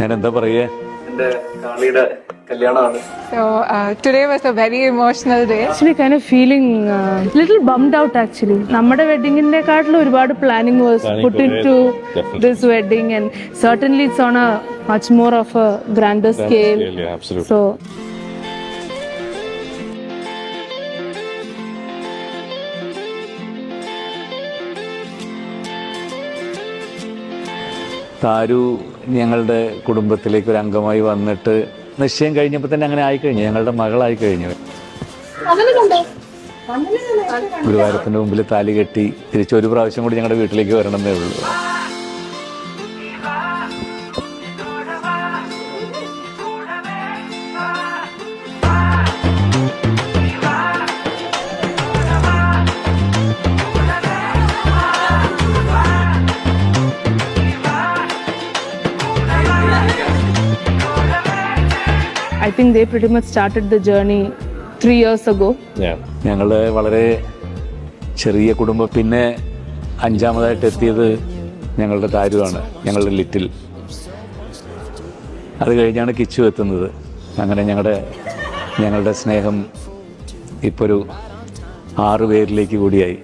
ഞാൻ എന്താ പറയേ, എന്റെ കാളിയുടെ കല്യാണമാണ്. So today was a very emotional day. Actually kind of feeling little bummed out actually. നമ്മുടെ വെഡിങ്ങിനെക്കാട്ടിലും ഒരുപാട് planning was put into this wedding and certainly it's on a much more of a grander scale. Yeah, absolutely. So താരു ഞങ്ങളുടെ കുടുംബത്തിലേക്ക് ഒരു അംഗമായി വന്നിട്ട് നിശ്ചയം കഴിഞ്ഞപ്പോൾ തന്നെ അങ്ങനെ ആയിക്കഴിഞ്ഞു, ഞങ്ങളുടെ മകളായി കഴിഞ്ഞു. ഗുരുവായൂരപ്പൻ്റെ മുമ്പിൽ താലി കെട്ടി തിരിച്ചൊരു പ്രാവശ്യം കൂടി ഞങ്ങളുടെ വീട്ടിലേക്ക് വരണമെന്നേ ഉള്ളൂ. I think they pretty much started the journey 3 years ago. ഞങ്ങൾ വളരെ ചെറിയ കുടുംബം. പിന്നെ അഞ്ചാമതായിട്ട് എത്തിയത് ഞങ്ങളുടെ താരുവാണ്, ഞങ്ങളുടെ ലിറ്റിൽ. അത് കഴിഞ്ഞാണ് കിച്ചു എത്തുന്നത്. അങ്ങനെ ഞങ്ങളുടെ സ്നേഹം ഇപ്പോൾ ഒരു 6 പേരിലേക്ക് കൂടിയായി.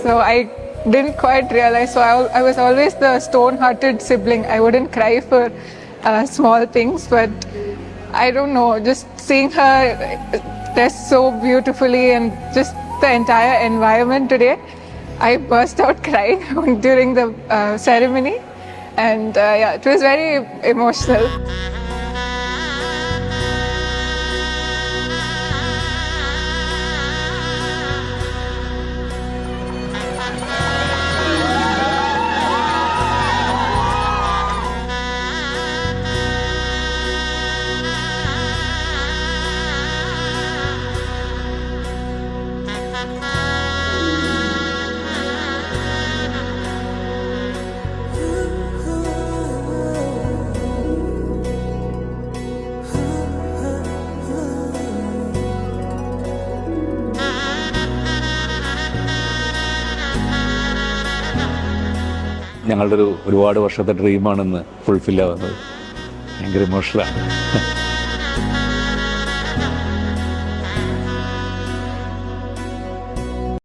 So I didn't quite realize. So I was always the stone-hearted sibling. I wouldn't cry for small things, but I don't know. Just seeing her dress so beautifully and just the entire environment today, I burst out crying during the ceremony, and yeah, it was very emotional. ഞങ്ങളുടെ ഒരുപാട് വർഷത്തെ ഡ്രീമാണെന്ന് fulfil ആവുന്നത്. ഭയങ്കര ഇമോഷണലാണ്.